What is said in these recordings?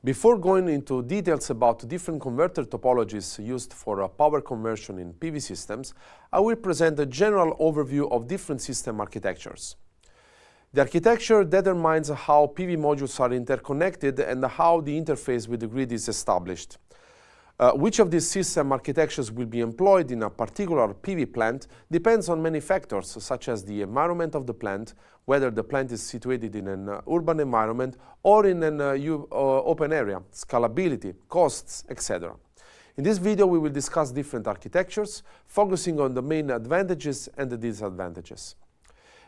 Before going into details about different converter topologies used for power conversion in PV systems, I will present a general overview of different system architectures. The architecture determines how PV modules are interconnected and how the interface with the grid is established. Which of these system architectures will be employed in a particular PV plant depends on many factors, such as the environment of the plant, whether the plant is situated in an urban environment or in an open area, scalability, costs, etc. In this video, we will discuss different architectures, focusing on the main advantages and the disadvantages.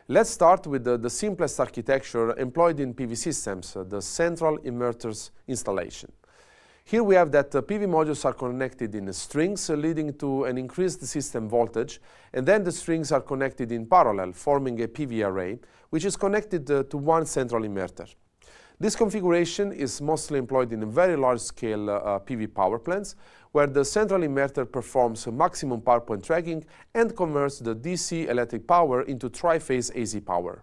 Let's start with the simplest architecture employed in PV systems, the central inverters installation. Here we have that PV modules are connected in strings, leading to an increased system voltage, and then the strings are connected in parallel, forming a PV array, which is connected to one central inverter. This configuration is mostly employed in very large-scale PV power plants, where the central inverter performs maximum power point tracking and converts the DC electric power into tri-phase AC power.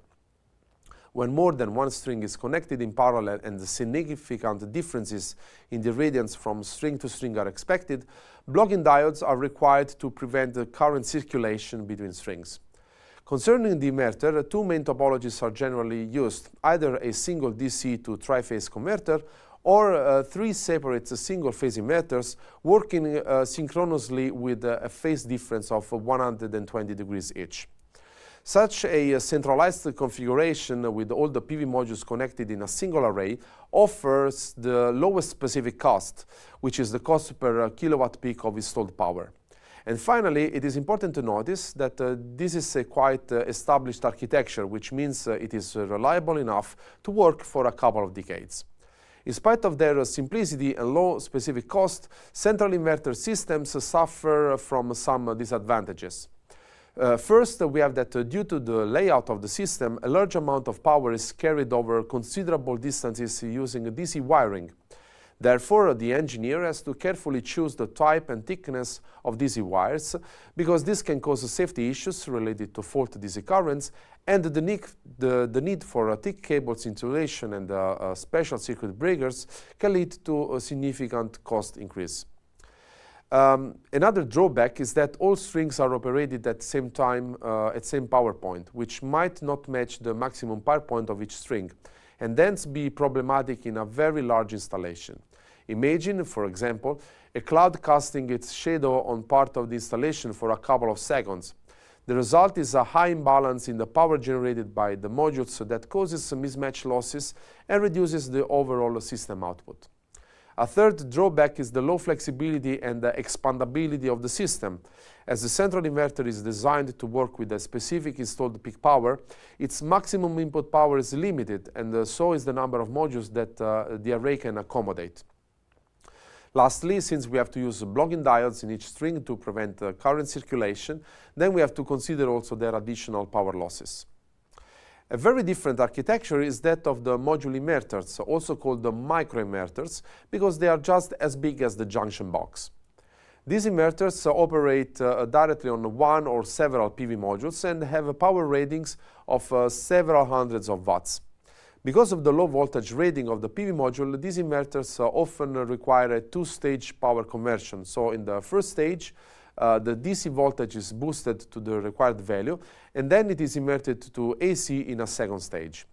When more than one string is connected in parallel and the significant differences in the irradiance from string to string are expected, blocking diodes are required to prevent the current circulation between strings. Concerning the inverter, two main topologies are generally used, either a single DC to tri-phase converter or three separate single-phase inverters working synchronously with a phase difference of 120 degrees each. Such a centralized configuration with all the PV modules connected in a single array offers the lowest specific cost, which is the cost per kilowatt peak of installed power. And finally, it is important to notice that this is a quite established architecture, which means it is reliable enough to work for a couple of decades. In spite of their simplicity and low specific cost, central inverter systems suffer from some disadvantages. First, we have that due to the layout of the system, a large amount of power is carried over considerable distances using DC wiring. Therefore, the engineer has to carefully choose the type and thickness of DC wires, because this can cause safety issues related to fault DC currents, and the need for thick cables insulation and special circuit breakers can lead to a significant cost increase. Another drawback is that all strings are operated at the same time at same power point, which might not match the maximum power point of each string, and thence be problematic in a very large installation. Imagine, for example, a cloud casting its shadow on part of the installation for a couple of seconds. The result is a high imbalance in the power generated by the modules that causes mismatch losses and reduces the overall system output. A third drawback is the low flexibility and the expandability of the system. As the central inverter is designed to work with a specific installed peak power, its maximum input power is limited, and so is the number of modules that the array can accommodate. Lastly, since we have to use blocking diodes in each string to prevent current circulation, then we have to consider also their additional power losses. A very different architecture is that of the module inverters, also called the microinverters, because they are just as big as the junction box. These inverters operate directly on one or several PV modules and have power ratings of several hundreds of watts. Because of the low voltage rating of the PV module, these inverters often require a two-stage power conversion. So in the first stage, the DC voltage is boosted to the required value, and then it is inverted to AC in a second stage.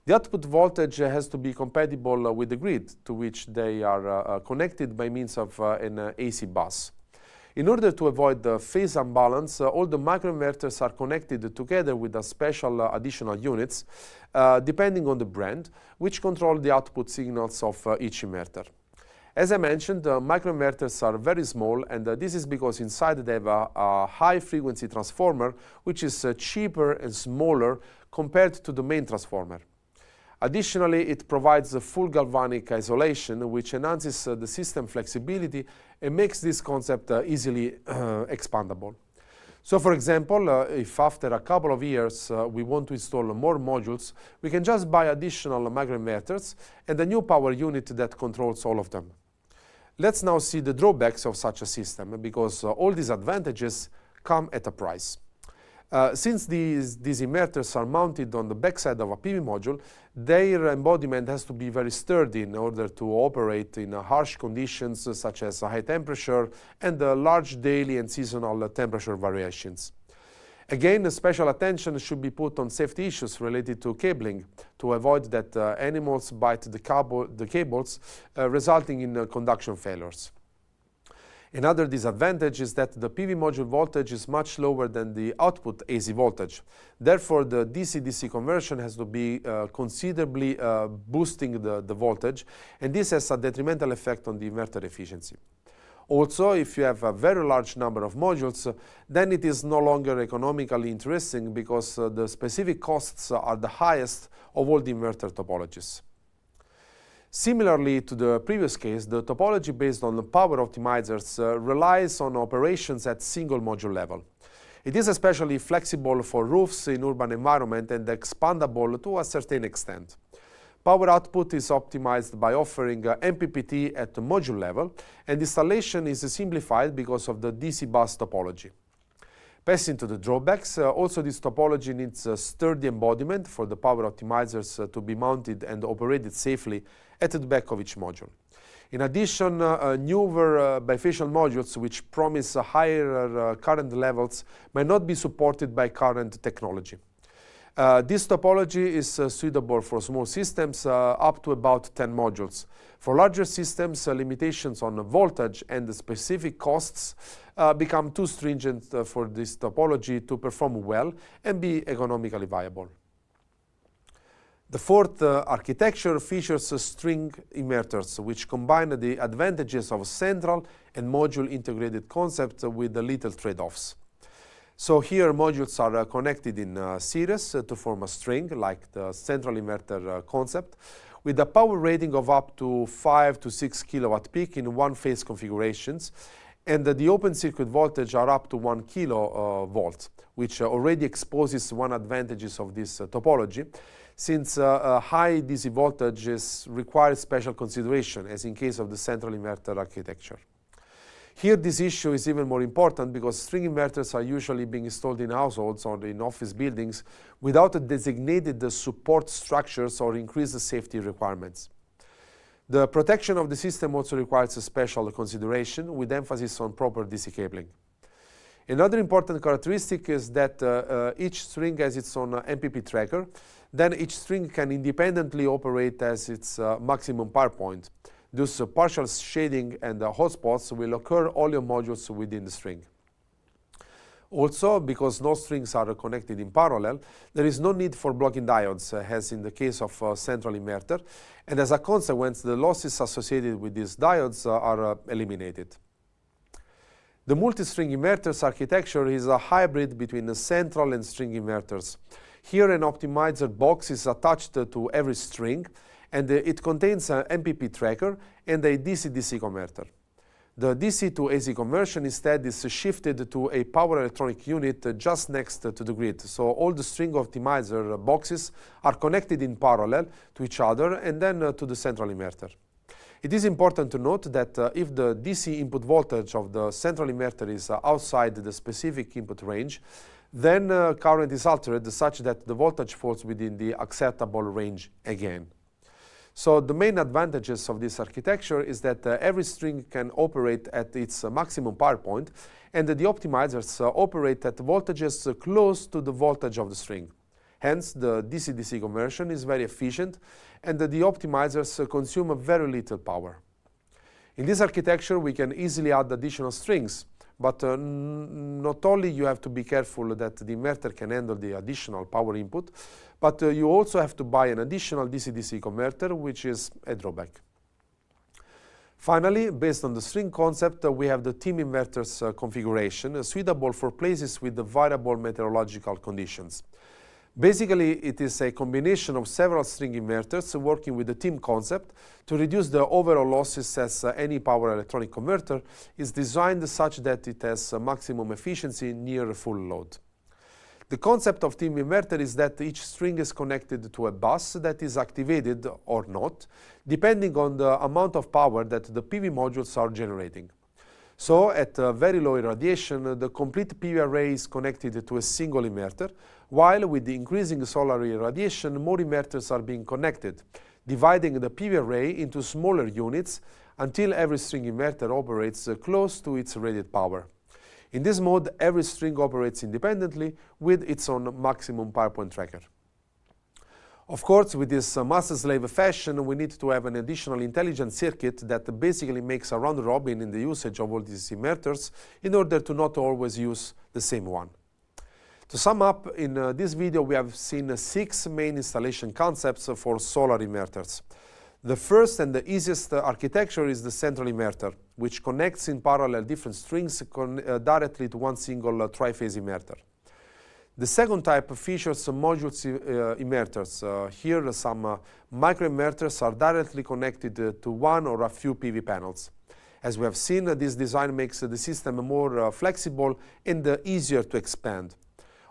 The output voltage has to be compatible with the grid, to which they are connected by means of an AC bus. In order to avoid the phase imbalance, all the microinverters are connected together with a special additional units, depending on the brand, which control the output signals of each inverter. As I mentioned, microinverters are very small, and this is because inside they have a high-frequency transformer, which is cheaper and smaller compared to the main transformer. Additionally, it provides a full galvanic isolation, which enhances the system flexibility and makes this concept easily expandable. So, for example, if after a couple of years we want to install more modules, we can just buy additional microinverters and a new power unit that controls all of them. Let's now see the drawbacks of such a system, because all these advantages come at a price. Since these inverters are mounted on the backside of a PV module, their embodiment has to be very sturdy in order to operate in harsh conditions such as high temperature and large daily and seasonal temperature variations. Again, special attention should be put on safety issues related to cabling to avoid that animals bite the cables, resulting in conduction failures. Another disadvantage is that the PV module voltage is much lower than the output AC voltage. Therefore, the DC-DC conversion has to be considerably boosting the voltage, and this has a detrimental effect on the inverter efficiency. Also, if you have a very large number of modules, then it is no longer economically interesting because the specific costs are the highest of all the inverter topologies. Similarly to the previous case, the topology based on the power optimizers relies on operations at single module level. It is especially flexible for roofs in urban environment and expandable to a certain extent. Power output is optimized by offering MPPT at the module level, and installation is simplified because of the DC bus topology. Passing to the drawbacks, also this topology needs a sturdy embodiment for the power optimizers to be mounted and operated safely at the back of each module. In addition, newer bifacial modules which promise higher current levels may not be supported by current technology. This topology is suitable for small systems up to about 10 modules. For larger systems, limitations on voltage and the specific costs become too stringent for this topology to perform well and be economically viable. The fourth architecture features string inverters, which combine the advantages of central and module integrated concept with the little trade-offs. So here modules are connected in series to form a string, like the central inverter concept, with a power rating of up to 5 to 6 kilowatt peak in one-phase configurations, and the open circuit voltage are up to 1 kilovolt, which already exposes one advantages of this topology, since high DC voltages require special consideration, as in case of the central inverter architecture. Here this issue is even more important because string inverters are usually being installed in households or in office buildings without a designated support structures or increased safety requirements. The protection of the system also requires a special consideration with emphasis on proper DC cabling. Another important characteristic is that each string has its own MPP tracker. Then each string can independently operate as its maximum power point. Thus, partial shading and hotspots will occur only on modules within the string. Also, because no strings are connected in parallel, there is no need for blocking diodes, as in the case of a central inverter, and as a consequence, the losses associated with these diodes are eliminated. The multi-string inverters architecture is a hybrid between central and string inverters. Here, an optimizer box is attached to every string, and it contains an MPP tracker and a DC-DC converter. The DC to AC conversion instead is shifted to a power electronic unit just next to the grid. So all the string optimizer boxes are connected in parallel to each other and then to the central inverter. It is important to note that if the DC input voltage of the central inverter is outside the specific input range, then current is altered such that the voltage falls within the acceptable range again. So the main advantages of this architecture is that every string can operate at its maximum power point, and the optimizers operate at voltages close to the voltage of the string. Hence, the DC-DC conversion is very efficient, and the optimizers consume very little power. In this architecture, we can easily add additional strings, but not only you have to be careful that the inverter can handle the additional power input, but you also have to buy an additional DC-DC converter, which is a drawback. Finally, based on the string concept, we have the team inverters configuration suitable for places with the variable meteorological conditions. Basically, it is a combination of several string inverters working with the team concept to reduce the overall losses, as any power electronic converter is designed such that it has maximum efficiency near full load. The concept of team inverter is that each string is connected to a bus that is activated or not, depending on the amount of power that the PV modules are generating. So at very low irradiation, the complete PV array is connected to a single inverter, while with the increasing solar irradiation, more inverters are being connected, dividing the PV array into smaller units until every string inverter operates close to its rated power. In this mode, every string operates independently with its own maximum power point tracker. Of course, with this master-slave fashion, we need to have an additional intelligent circuit that basically makes a round robin in the usage of all these inverters in order to not always use the same one. To sum up, in this video we have seen 6 main installation concepts for solar inverters. The first and the easiest architecture is the central inverter, which connects in parallel different strings directly to one single tri-phase inverter. The second type features module inverters. Here some microinverters are directly connected to one or a few PV panels. As we have seen, this design makes the system more flexible and easier to expand.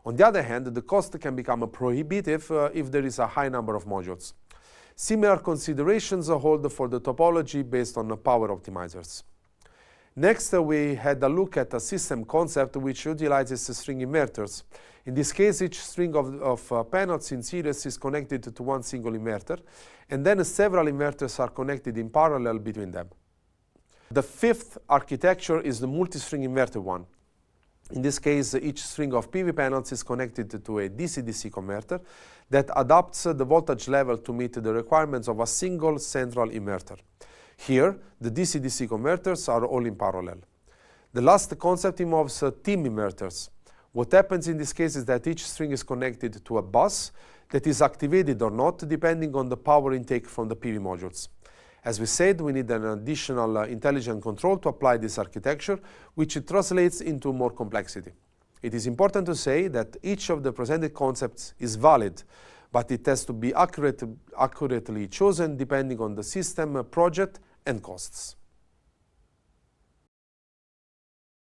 On the other hand, the cost can become prohibitive if there is a high number of modules. Similar considerations hold for the topology based on power optimizers. Next, we had a look at a system concept which utilizes string inverters. In this case, each string of panels in series is connected to one single inverter, and then several inverters are connected in parallel between them. The fifth architecture is the multi-string inverter one. In this case, each string of PV panels is connected to a DC-DC converter that adapts the voltage level to meet the requirements of a single central inverter. Here, the DC-DC converters are all in parallel. The last concept involves team inverters. What happens in this case is that each string is connected to a bus that is activated or not depending on the power intake from the PV modules. As we said, we need an additional intelligent control to apply this architecture, which translates into more complexity. It is important to say that each of the presented concepts is valid, but it has to be accurately chosen depending on the system, project, and costs.